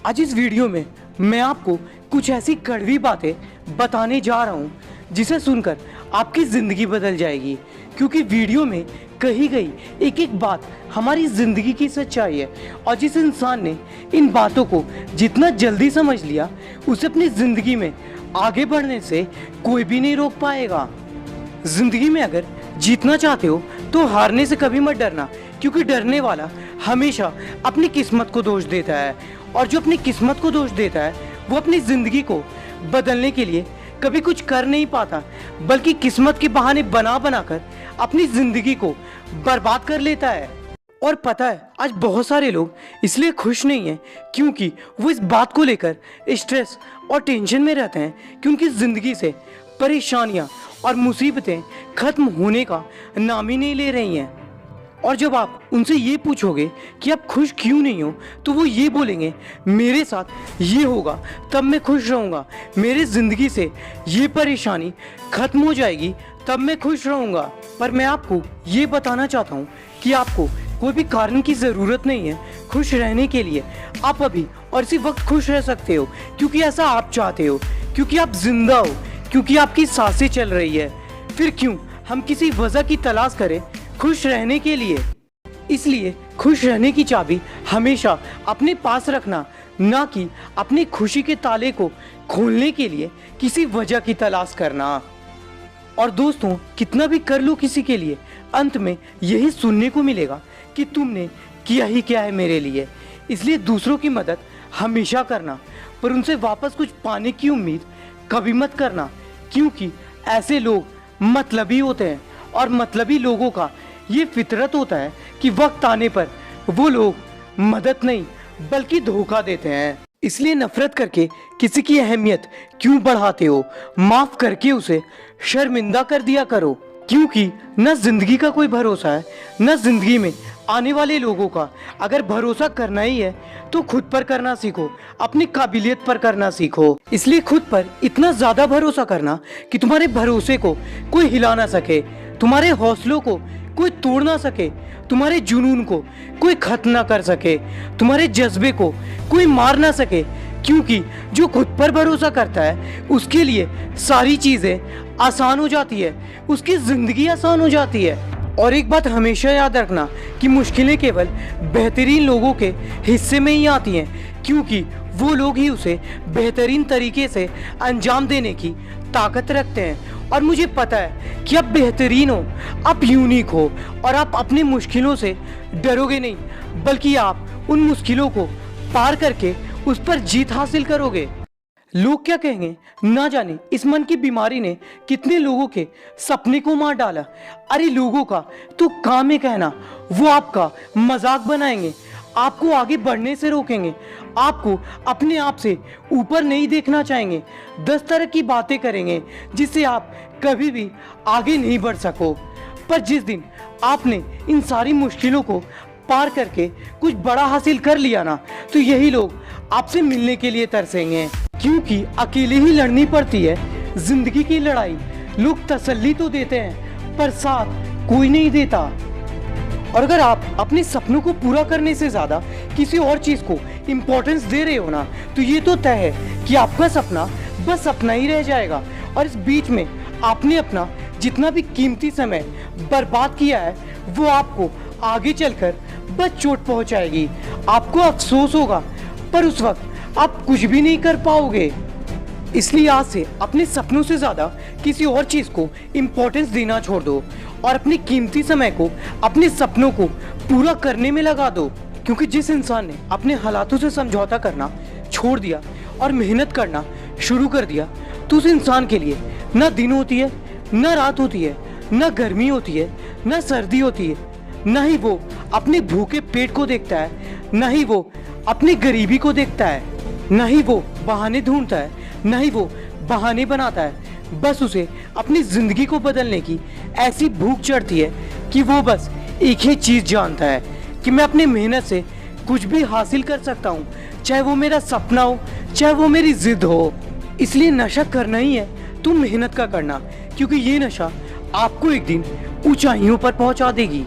आज इस वीडियो में मैं आपको कुछ ऐसी कड़वी बातें बताने जा रहा हूँ जिसे सुनकर आपकी ज़िंदगी बदल जाएगी। क्योंकि वीडियो में कही गई एक एक बात हमारी ज़िंदगी की सच्चाई है और जिस इंसान ने इन बातों को जितना जल्दी समझ लिया उसे अपनी ज़िंदगी में आगे बढ़ने से कोई भी नहीं रोक पाएगा। ज़िंदगी में अगर जीतना चाहते हो तो हारने से कभी मत डरना, क्योंकि डरने वाला हमेशा अपनी किस्मत को दोष देता है और जो अपनी किस्मत को दोष देता है वो अपनी ज़िंदगी को बदलने के लिए कभी कुछ कर नहीं पाता, बल्कि किस्मत के बहाने बना बनाकर अपनी ज़िंदगी को बर्बाद कर लेता है। और पता है आज बहुत सारे लोग इसलिए खुश नहीं हैं क्योंकि वो इस बात को लेकर स्ट्रेस और टेंशन में रहते हैं कि उनकी ज़िंदगी से परेशानियां और मुसीबतें खत्म होने का नाम ही नहीं ले रही हैं। और जब आप उनसे ये पूछोगे कि आप खुश क्यों नहीं हो तो वो ये बोलेंगे, मेरे साथ ये होगा तब मैं खुश रहूँगा, मेरे ज़िंदगी से ये परेशानी खत्म हो जाएगी तब मैं खुश रहूँगा। पर मैं आपको ये बताना चाहता हूँ कि आपको कोई भी कारण की ज़रूरत नहीं है खुश रहने के लिए। आप अभी और इसी वक्त खुश रह सकते हो क्योंकि ऐसा आप चाहते हो, क्योंकि आप जिंदा हो, क्योंकि आपकी सांसें चल रही है। फिर क्यों हम किसी वजह की तलाश करें खुश रहने के लिए। इसलिए खुश रहने की चाबी हमेशा अपने पास रखना, ना कि अपनी खुशी के ताले को खोलने के लिए किसी वजह की तलाश करना। और दोस्तों, कितना भी कर लो किसी के लिए, अंत में यही सुनने को मिलेगा कि तुमने किया ही क्या है मेरे लिए। इसलिए दूसरों की मदद हमेशा करना, पर उनसे वापस कुछ पाने की उम्मीद कभी मत करना, क्योंकि ऐसे लोग मतलबी होते हैं और मतलबी लोगों का ये फितरत होता है कि वक्त आने पर वो लोग मदद नहीं बल्कि धोखा देते हैं। इसलिए नफरत करके किसी की अहमियत क्यों बढ़ाते हो, माफ करके उसे शर्मिंदा कर दिया करो, क्योंकि न जिंदगी का कोई भरोसा है न जिंदगी में आने वाले लोगों का। अगर भरोसा करना ही है तो खुद पर करना सीखो, अपनी काबिलियत पर करना सीखो। इसलिए खुद पर इतना ज्यादा भरोसा करना कि तुम्हारे भरोसे को कोई हिला ना सके, तुम्हारे हौसलों को कोई तोड़ ना सके, तुम्हारे जुनून को कोई खत्म ना कर सके, तुम्हारे जज्बे को कोई मार ना सके। क्योंकि जो खुद पर भरोसा करता है उसके लिए सारी चीजें आसान हो जाती है, उसकी जिंदगी आसान हो जाती है। और एक बात हमेशा याद रखना कि मुश्किलें केवल बेहतरीन लोगों के हिस्से में ही आती हैं, क्योंकि वो लोग ही उसे बेहतरीन तरीके से अंजाम देने की ताकत रखते हैं। और मुझे पता है कि आप बेहतरीन हो, आप यूनिक हो और आप अपनी मुश्किलों से डरोगे नहीं, बल्कि आप उन मुश्किलों को पार करके उस पर जीत हासिल करोगे। लोग क्या कहेंगे ना जाने, इस मन की बीमारी ने कितने लोगों के सपने को मार डाला। अरे लोगों का तो काम है कहना, वो आपका मजाक बनाएंगे, आपको आगे बढ़ने से रोकेंगे, आपको अपने आप से ऊपर नहीं देखना चाहेंगे, 10 तरह की बातें करेंगे जिससे आप कभी भी आगे नहीं बढ़ सको। पर जिस दिन आपने इन सारी मुश्किलों को पार करके कुछ बड़ा हासिल कर लिया ना, तो यही लोग आपसे मिलने के लिए तरसेंगे, क्योंकि अकेले ही लड़नी पड़ती है जिंदगी की लड़ाई। लोग तसल्ली तो देते हैं पर साथ कोई नहीं देता। और अगर आप अपने सपनों को पूरा करने से ज्यादा किसी और चीज को इम्पोर्टेंस दे रहे हो ना, तो ये तो तय है कि आपका सपना बस सपना ही रह जाएगा। और इस बीच में आपने अपना जितना भी कीमती समय बर्बाद किया है वो आपको आगे चलकर बस चोट पहुंचाएगी। आपको अफसोस होगा पर उस वक्त आप कुछ भी नहीं कर पाओगे। इसलिए आज से अपने सपनों से ज्यादा किसी और चीज को इम्पोर्टेंस देना छोड़ दो और अपने कीमती समय को अपने सपनों को पूरा करने में लगा दो। क्योंकि जिस इंसान ने अपने हालातों से समझौता करना छोड़ दिया और मेहनत करना शुरू कर दिया, तो उस इंसान के लिए न दिन होती है, न रात होती है, न गर्मी होती है, न सर्दी होती है, न ही वो अपने भूखे पेट को देखता है, न ही वो अपनी गरीबी को देखता है, न ही वो बहाने ढूंढता है, न ही वो बहाने बनाता है। बस उसे अपनी जिंदगी को बदलने की ऐसी भूख चढ़ती है कि वो बस एक ही चीज जानता है कि मैं अपनी मेहनत से कुछ भी हासिल कर सकता हूँ, चाहे वो मेरा सपना हो, चाहे वो मेरी जिद हो। इसलिए नशा करना ही है तो मेहनत का करना, क्योंकि ये नशा आपको एक दिन ऊंचाइयों पर पहुंचा देगी।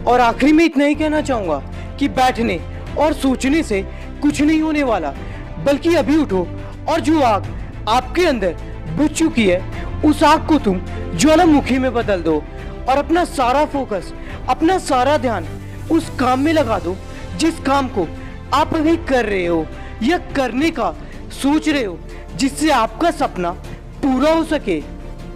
और आखिरी में इतना ही कहना चाहूंगा कि बैठने और सोचने से कुछ नहीं होने वाला, बल्कि अभी उठो और जो आग आपके अंदर बुझ चुकी है उस आग को तुम ज्वालामुखी में बदल दो और अपना सारा फोकस, अपना सारा ध्यान उस काम में लगा दो जिस काम को आप अभी कर रहे हो या करने का सोच रहे हो, जिससे आपका सपना पूरा हो सके।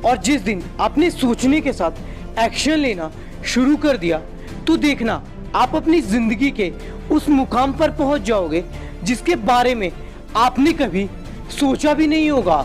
और जिस दिन आपने सोचने के साथ एक्शन लेना शुरू कर दिया तो देखना आप अपनी जिंदगी के उस मुकाम पर पहुंच जाओगे जिसके बारे में आपने कभी सोचा भी नहीं होगा।